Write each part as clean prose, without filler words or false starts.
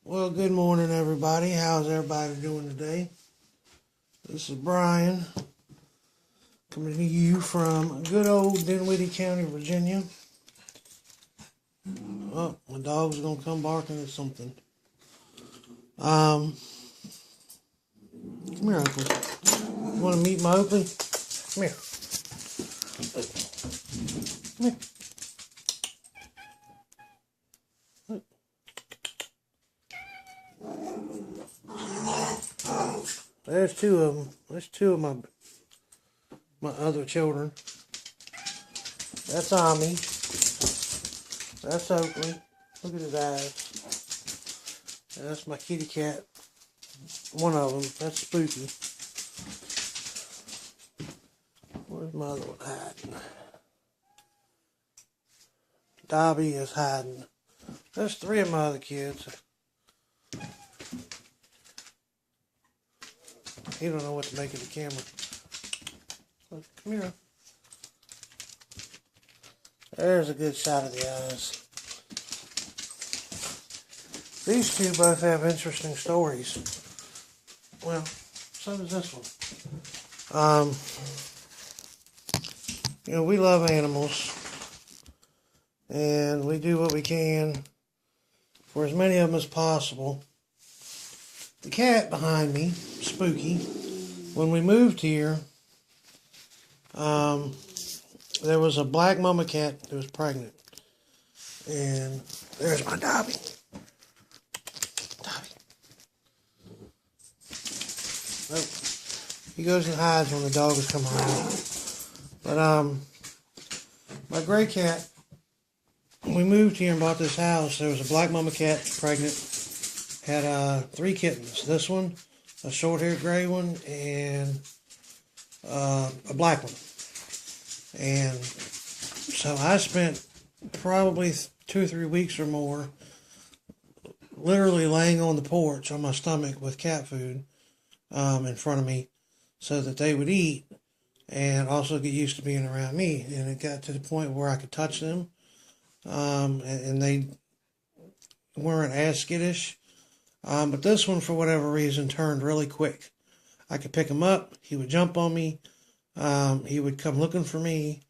Well, good morning, everybody. How's everybody doing today? This is Brian coming to you from good old Dinwiddie County, Virginia. Oh, my dog's gonna come barking at something. Come here, Oakley. You want to meet my Oakley? Come here. Come here. There's two of them. There's two of my other children. That's Ami. That's Oakley. Look at his eyes. That's my kitty cat. One of them. That's Spooky. Where's my other one hiding? Dobby is hiding. There's three of my other kids. He don't know what to make of the camera. Look, come here. There's a good shot of the eyes. These two both have interesting stories. Well, so does this one. We love animals. And we do what we can for as many of them as possible. The cat behind me, Spooky, when we moved here, there was a black mama cat that was pregnant. And there's my Dobby. Dobby. Oh, he goes and hides when the dogs come around. But my gray cat, when we moved here and bought this house, there was a black mama cat pregnant. Had 3 kittens. This one, a short-haired gray one, and a black one. And so I spent probably 2 or 3 weeks or more literally laying on the porch on my stomach with cat food in front of me so that they would eat and also get used to being around me. And it got to the point where I could touch them, and they weren't as skittish. But this one, for whatever reason, turned really quick. I could pick him up. He would jump on me. He would come looking for me.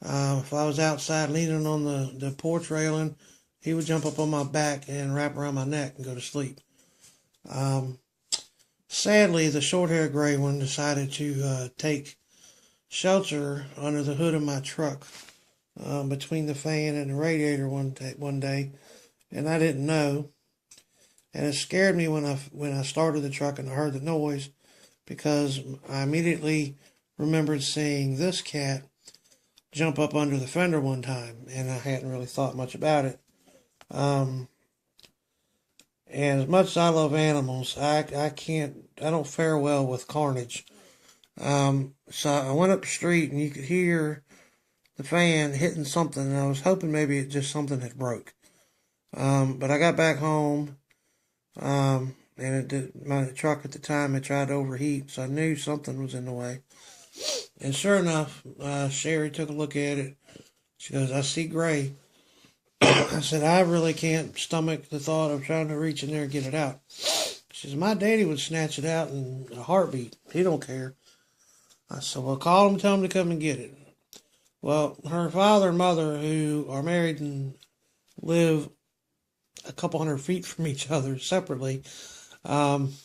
If I was outside leaning on the porch railing, he would jump up on my back and wrap around my neck and go to sleep. Sadly, the short-haired gray one decided to take shelter under the hood of my truck between the fan and the radiator one day, and I didn't know. And it scared me when I started the truck and I heard the noise, because I immediately remembered seeing this cat jump up under the fender one time, and I hadn't really thought much about it. And as much as I love animals, I don't fare well with carnage. So I went up the street and you could hear the fan hitting something, and I was hoping maybe it just something had broke. But I got back home. And my truck at the time had tried to overheat, so I knew something was in the way. And sure enough, Sherry took a look at it. She goes, "I see gray." I said, "I really can't stomach the thought of trying to reach in there and get it out." She says, "My daddy would snatch it out in a heartbeat. He don't care." I said, "Well, call him, tell him to come and get it." Well, her father and mother, who are married and live a couple 100 feet from each other separately, live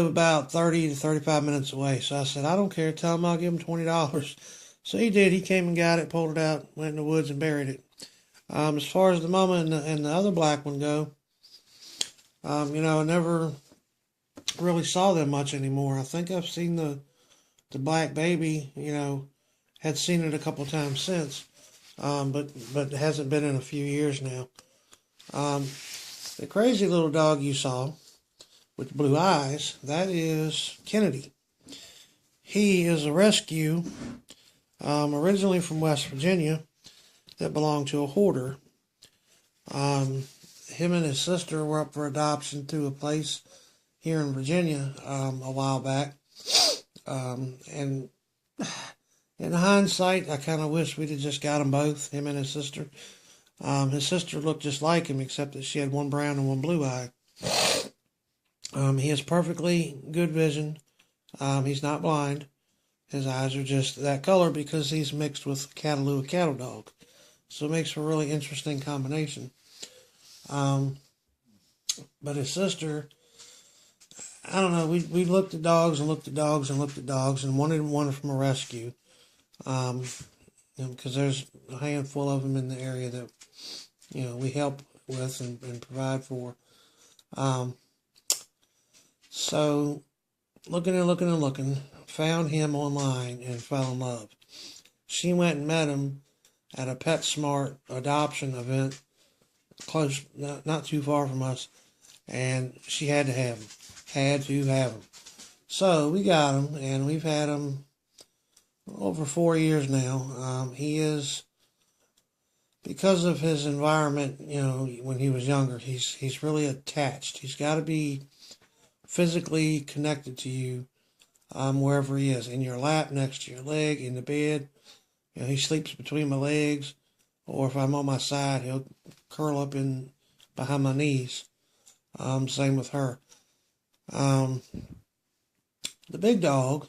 about 30 to 35 minutes away. So I said, "I don't care. Tell him I'll give him $20. So he did. He came and got it, pulled it out, went in the woods and buried it. As far as the mama and the other black one go, I never really saw them much anymore. I think I've seen the black baby, had seen it a couple times since, but it hasn't been in a few years now. The crazy little dog you saw with blue eyes, that is Kennedy. He is a rescue, originally from West Virginia, that belonged to a hoarder. Him and his sister were up for adoption to a place here in Virginia a while back. And in hindsight, I kind of wish we'd have just got them both, him and his sister. His sister looked just like him, except that she had one brown and one blue eye. He has perfectly good vision. He's not blind. His eyes are just that color because he's mixed with Cataloo cattle dog. So it makes for a really interesting combination. But his sister, I don't know, we looked at dogs and looked at dogs and looked at dogs and wanted one from a rescue. Because there's a handful of them in the area that, we help with and provide for. So looking and looking and looking, found him online and fell in love. She went and met him at a PetSmart adoption event close, not too far from us, and she had to have him. Had to have him. So we got him, and we've had him over 4 years now. He is, because of his environment, when he was younger, he's really attached. He's got to be physically connected to you wherever he is, in your lap, next to your leg, in the bed. He sleeps between my legs, or if I'm on my side, he'll curl up in behind my knees. Same with her. The big dog,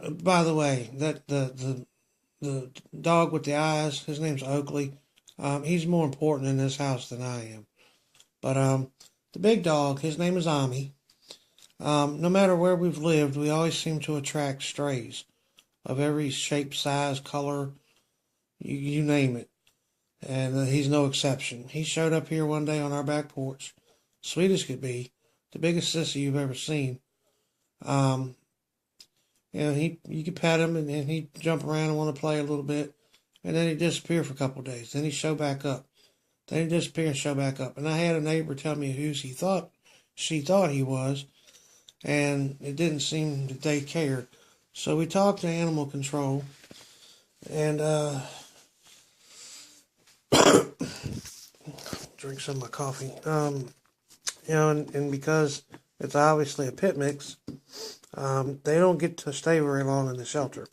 by the way, that the dog with the eyes, his name's Oakley. He's more important in this house than I am. But the big dog, his name is Ami. No matter where we've lived, we always seem to attract strays of every shape, size, color, you name it. And he's no exception. He showed up here one day on our back porch, sweet as could be, the biggest sissy you've ever seen. You could pet him and he'd jump around and want to play a little bit, and then he'd disappear for a couple of days. Then he'd show back up. Then he'd disappear and show back up. And I had a neighbor tell me who she thought he was, and it didn't seem that they cared. So we talked to animal control, and drink some of my coffee. And because it's obviously a pit mix, they don't get to stay very long in the shelter.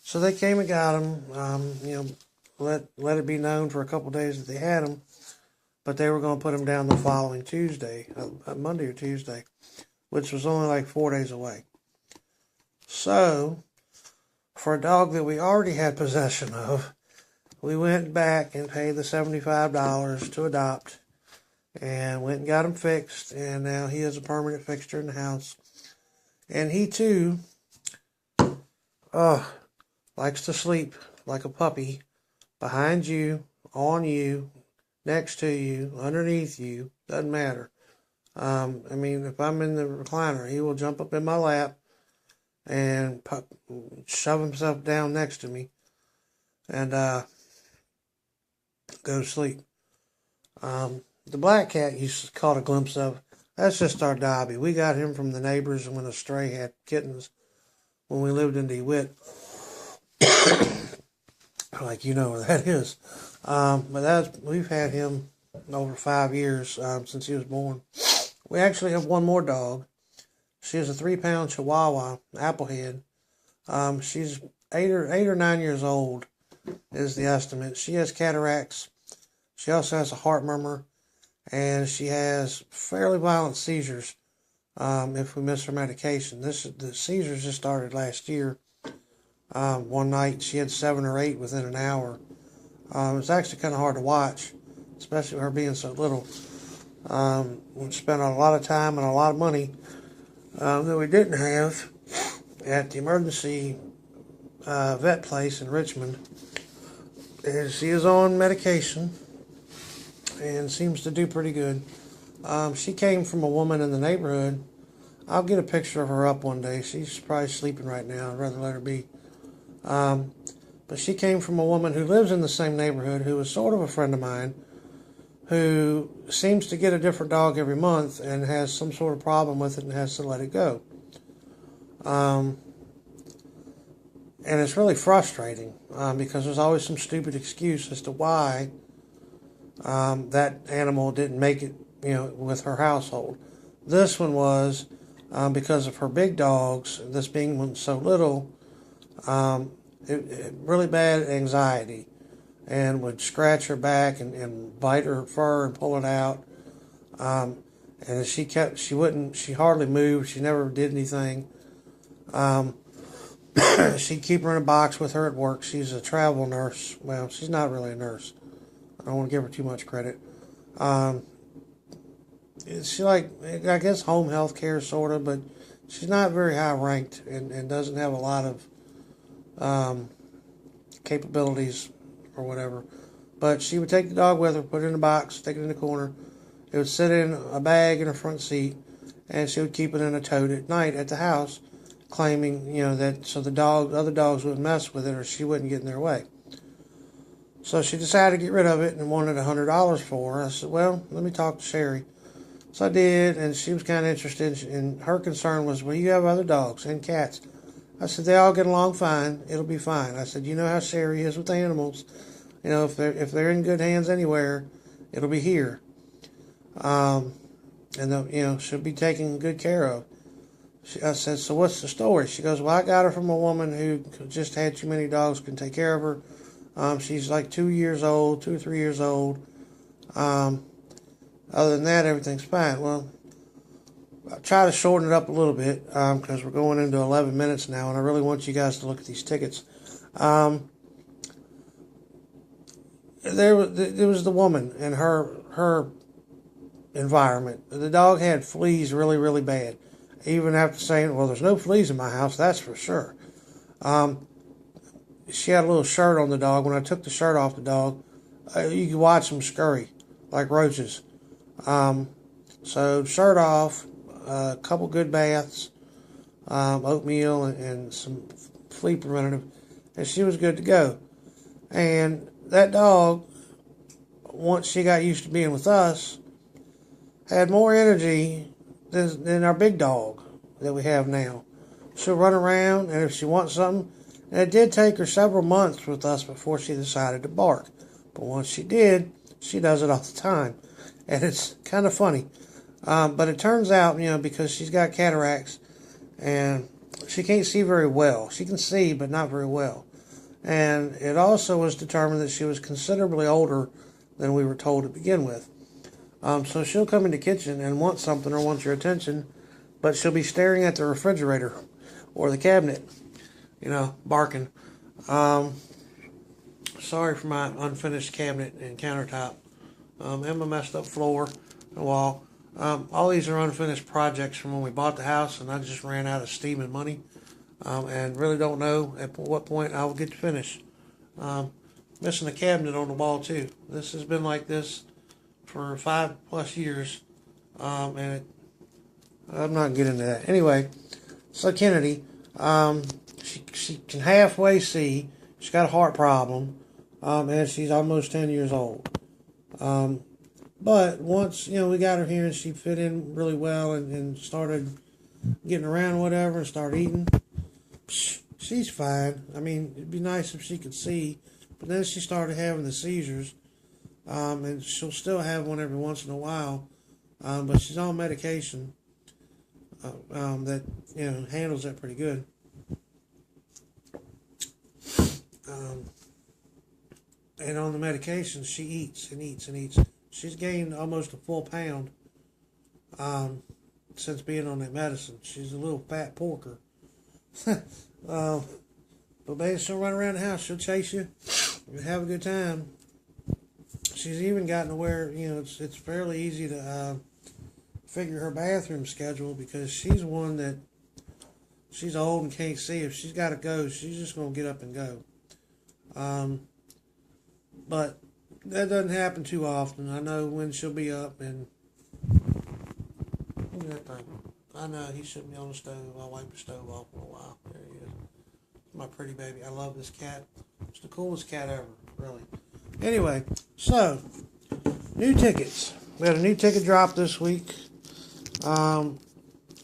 So they came and got him. Let it be known for a couple of days that they had him, but they were going to put him down the following Tuesday, Monday or Tuesday, which was only like 4 days away. So, for a dog that we already had possession of, we went back and paid the $75 to adopt, and went and got him fixed, and now he is a permanent fixture in the house. And he too likes to sleep like a puppy, behind you, on you, next to you, underneath you, doesn't matter. If I'm in the recliner, he will jump up in my lap and shove himself down next to me and go to sleep. The black cat you caught a glimpse of, that's just our Dobby. We got him from the neighbors when a stray had kittens when we lived in DeWitt. Like, where that is. But we've had him over 5 years since he was born. We actually have one more dog. She is a 3-pound Chihuahua, Applehead. She's 8 or 9 years old is the estimate. She has cataracts. She also has a heart murmur, and she has fairly violent seizures if we miss her medication. The seizures just started last year. One night she had 7 or 8 within an hour. It's actually kind of hard to watch, especially with her being so little. We spent a lot of time and a lot of money that we didn't have at the emergency vet place in Richmond. And she is on medication and seems to do pretty good. She came from a woman in the neighborhood. I'll get a picture of her up one day. She's probably sleeping right now. I'd rather let her be. But she came from a woman who lives in the same neighborhood, who is sort of a friend of mine, who seems to get a different dog every month and has some sort of problem with it and has to let it go. And it's really frustrating because there's always some stupid excuse as to why that animal didn't make it, with her household. This one was because of her big dogs, this being one so little, really bad anxiety. and would scratch her back and bite her fur and pull it out. And she hardly moved. She never did anything. She'd keep her in a box with her at work. She's a travel nurse. Well, she's not really a nurse. I don't want to give her too much credit. She I guess, home health care, sort of, but she's not very high ranked and doesn't have a lot of capabilities or whatever. But she would take the dog with her, put it in a box, stick it in the corner. It would sit in a bag in her front seat, and she would keep it in a tote at night at the house, claiming, that so other dogs wouldn't mess with it or she wouldn't get in their way. So she decided to get rid of it and wanted $100 for her. I said, well, let me talk to Sherry. So I did, and she was kind of interested, and her concern was, well, you have other dogs and cats. I said, they all get along fine. It'll be fine. I said, you know how Sherry is with animals. If they're in good hands anywhere, it'll be here. And she'll be taken good care of. I said, so what's the story? She goes, well, I got her from a woman who just had too many dogs, couldn't take care of her. She's like 2 or 3 years old. Other than that, everything's fine. Well, I try to shorten it up a little bit because we're going into 11 minutes now, and I really want you guys to look at these tickets. There was the woman and her environment. The dog had fleas really, really bad. Even after saying, well, there's no fleas in my house, that's for sure. She had a little shirt on the dog. When I took the shirt off the dog, you could watch them scurry like roaches. So shirt off, a couple good baths, oatmeal and some flea preventative, and she was good to go. And that dog, once she got used to being with us, had more energy than our big dog that we have now. She'll run around, and if she wants something, and it did take her several months with us before she decided to bark. But once she did, she does it all the time. And it's kind of funny. But it turns out, because she's got cataracts, and she can't see very well. She can see, but not very well. And it also was determined that she was considerably older than we were told to begin with. So she'll come in the kitchen and want something or want your attention, but she'll be staring at the refrigerator or the cabinet, barking. Sorry for my unfinished cabinet and countertop, and my messed up floor and wall. All these are unfinished projects from when we bought the house, and I just ran out of steam and money, and really don't know at what point I will get to finish. Missing a cabinet on the wall too. This has been like this for 5+ years, and I'm not getting into that. Anyway, so Kennedy, she can halfway see. She's got a heart problem, and she's almost 10 years old. But once, we got her here and she fit in really well and started getting around or whatever and started eating, she's fine. I mean, it'd be nice if she could see, but then she started having the seizures, and she'll still have one every once in a while, but she's on medication that, handles that pretty good. And on the medication, she eats and eats and eats. She's gained almost a full pound since being on that medicine. She's a little fat porker. But baby, she'll run around the house. She'll chase you. You'll have a good time. She's even gotten to where, it's fairly easy to figure her bathroom schedule because she's one that she's old and can't see. If she's got to go, she's just going to get up and go. But that doesn't happen too often. I know when she'll be up and look at that thing. I know he should be on the stove. I'll wipe the stove off for a while. There he is. My pretty baby. I love this cat. It's the coolest cat ever, really. Anyway, so new tickets. We had a new ticket drop this week. I'm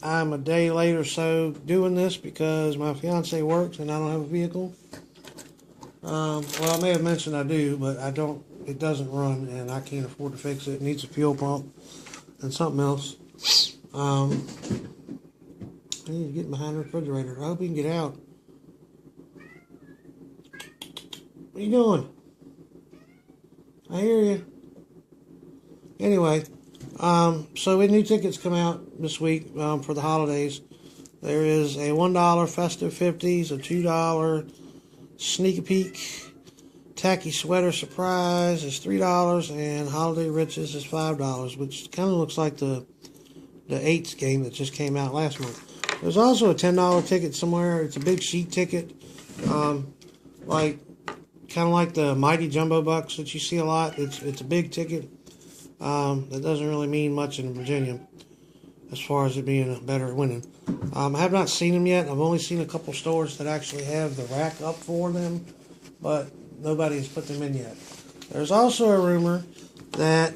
a day late or so doing this because my fiance works and I don't have a vehicle. Well, I may have mentioned I do, but I don't. It doesn't run, and I can't afford to fix it. It needs a fuel pump and something else. I need to get behind the refrigerator. I hope he can get out. What are you doing? I hear you. Anyway, so when new tickets come out this week for the holidays, there is a $1 Festive 50s, a $2 Sneak a Peek Tacky Sweater Surprise is $3, and Holiday Riches is $5, which kind of looks like the 8s game that just came out last month. There's also a $10 ticket somewhere. It's a big sheet ticket, like kind of like the Mighty Jumbo Bucks that you see a lot. It's a big ticket. That doesn't really mean much in Virginia as far as it being better at winning. I have not seen them yet. I've only seen a couple stores that actually have the rack up for them, but nobody has put them in yet. There's also a rumor that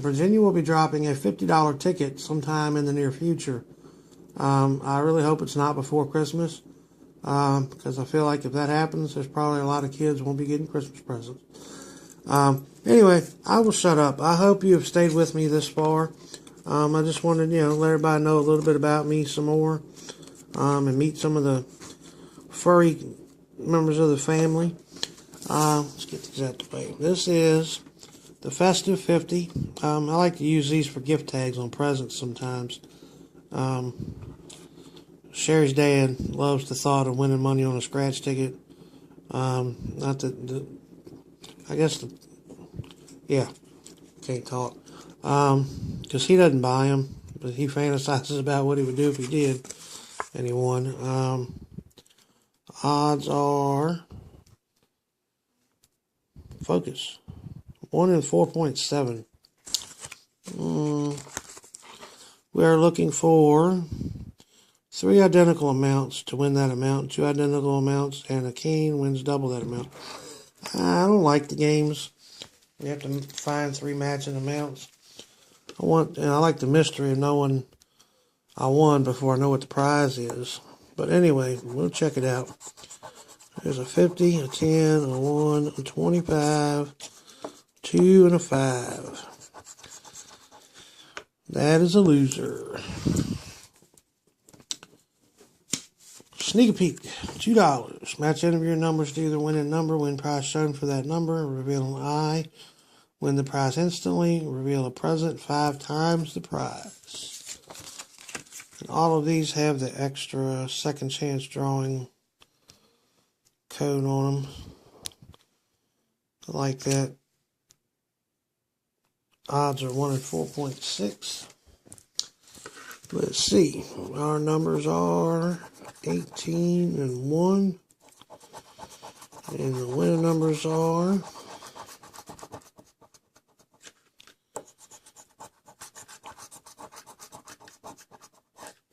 Virginia will be dropping a $50 ticket sometime in the near future. I really hope it's not before Christmas, because I feel like if that happens, there's probably a lot of kids won't be getting Christmas presents. Anyway, I will shut up. I hope you have stayed with me this far. I just wanted, let everybody know a little bit about me some more, and meet some of the furry members of the family. Let's get these out the way. This is the Festive 50. I like to use these for gift tags on presents sometimes. Sherry's dad loves the thought of winning money on a scratch ticket. Not that I guess yeah, can't talk. Because he doesn't buy them, but he fantasizes about what he would do if he did, and he won. Odds are, focus, 1 in 4.7. We are looking for 3 identical amounts to win that amount, 2 identical amounts, and a king wins double that amount. I don't like the games. You have to find 3 matching amounts. I like the mystery of knowing I won before I know what the prize is. But anyway, we'll check it out. There's a 50, a 10, a 1, a 25, 2, and a 5. That is a loser. Sneak a Peek, $2. Match any of your numbers to either winning number, win prize shown for that number, reveal an eye, win the prize instantly, reveal a present 5 times the prize. And all of these have the extra second chance drawing code on them. I like that. Odds are 1 in 4.6. Let's see. Our numbers are 18 and 1. And the winning numbers are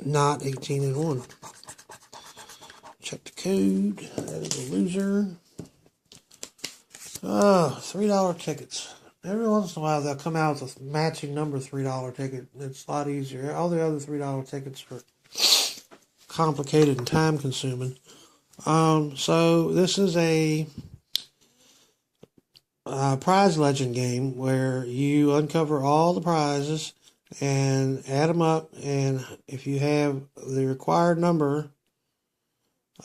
not 18 and 1. Check the code. That is a loser. $3 tickets. Every once in a while they'll come out with a matching number $3 ticket. It's a lot easier. All the other $3 tickets are complicated and time consuming. So this is a prize legend game where you uncover all the prizes and add them up, and if you have the required number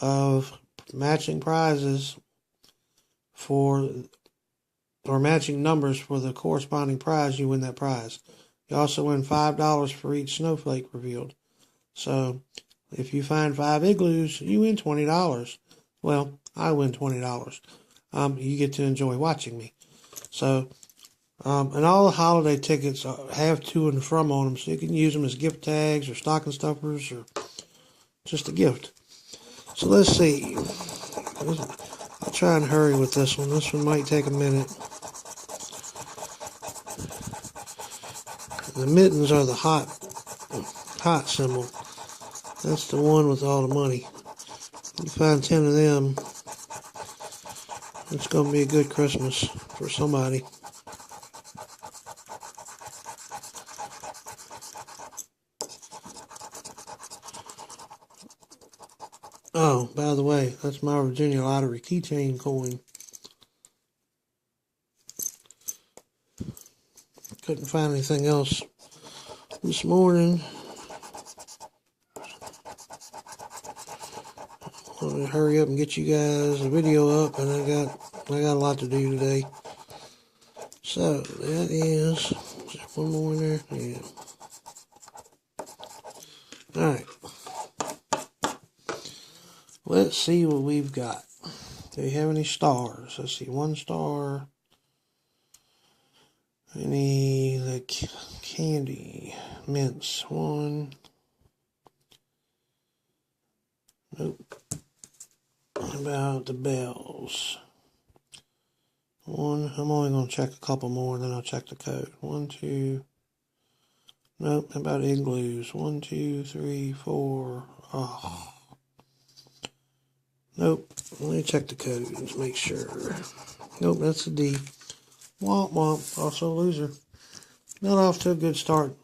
of matching prizes or matching numbers for the corresponding prize, you win that prize. You also win $5 for each snowflake revealed. So if you find 5 igloos, you win $20. Well, I win $20. You get to enjoy watching me. So, and all the holiday tickets have to and from on them, so you can use them as gift tags or stocking stuffers or just a gift. So let's see. I'll try and hurry with this one. This one might take a minute. The mittens are the hot symbol. That's the one with all the money. You find 10 of them, it's going to be a good Christmas for somebody. Oh, by the way, that's my Virginia Lottery keychain coin. Couldn't find anything else this morning. I'm gonna hurry up and get you guys a video up, and I got a lot to do today. So that is there one more in there? Yeah. Alright. Let's see what we've got. Do we have any stars? Let's see, 1 star. Any the candy mints? 1. Nope. How about the bells? 1. I'm only going to check a couple more, and then I'll check the code. 1, 2. Nope. How about igloos? 1, 2, 3, 4. Oh. Nope. Let me check the code and make sure. Nope, that's a D. Womp womp. Also a loser. Not off to a good start.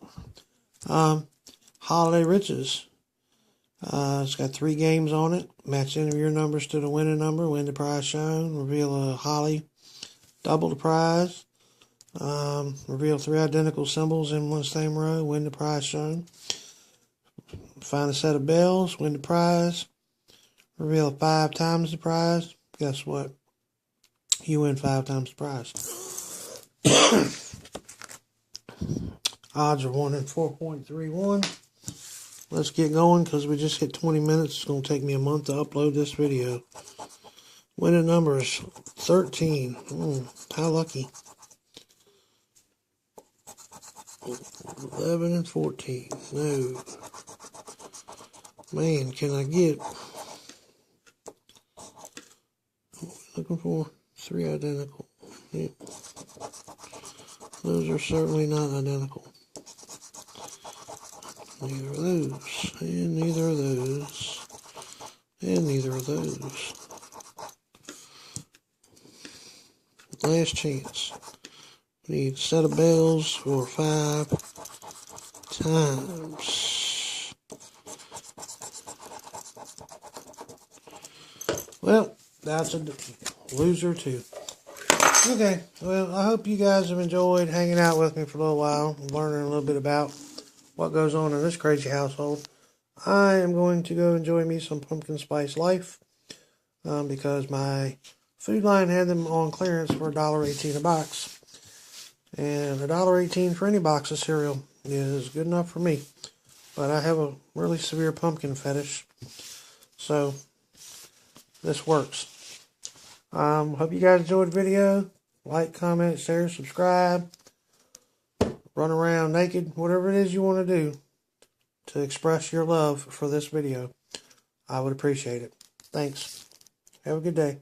Holiday Riches. It's got 3 games on it. Match any of your numbers to the winning number. Win the prize shown. Reveal a holly. Double the prize. Reveal 3 identical symbols in one same row. Win the prize shown. Find a set of bells. Win the prize. Reveal 5 times the prize. Guess what? You win 5 times the prize. Odds are 1 in 4.31. Let's get going because we just hit 20 minutes. It's going to take me a month to upload this video. Winning number is 13. How lucky. 11 and 14. No. Man, can I get... Looking for 3 identical. Yep. Those are certainly not identical. Neither of those, and neither of those, and neither of those. Last chance. We need a set of bells for 5 times. Well, that's a loser too. Okay, well, I hope you guys have enjoyed hanging out with me for a little while, learning a little bit about what goes on in this crazy household. I am going to go enjoy me some pumpkin spice life because my Food Line had them on clearance for $1.18 a box. And $1.18 for any box of cereal is good enough for me. But I have a really severe pumpkin fetish, so this works. Hope you guys enjoyed the video. Like, comment, share, subscribe. Run around naked, whatever it is you want to do to express your love for this video. I would appreciate it. Thanks. Have a good day.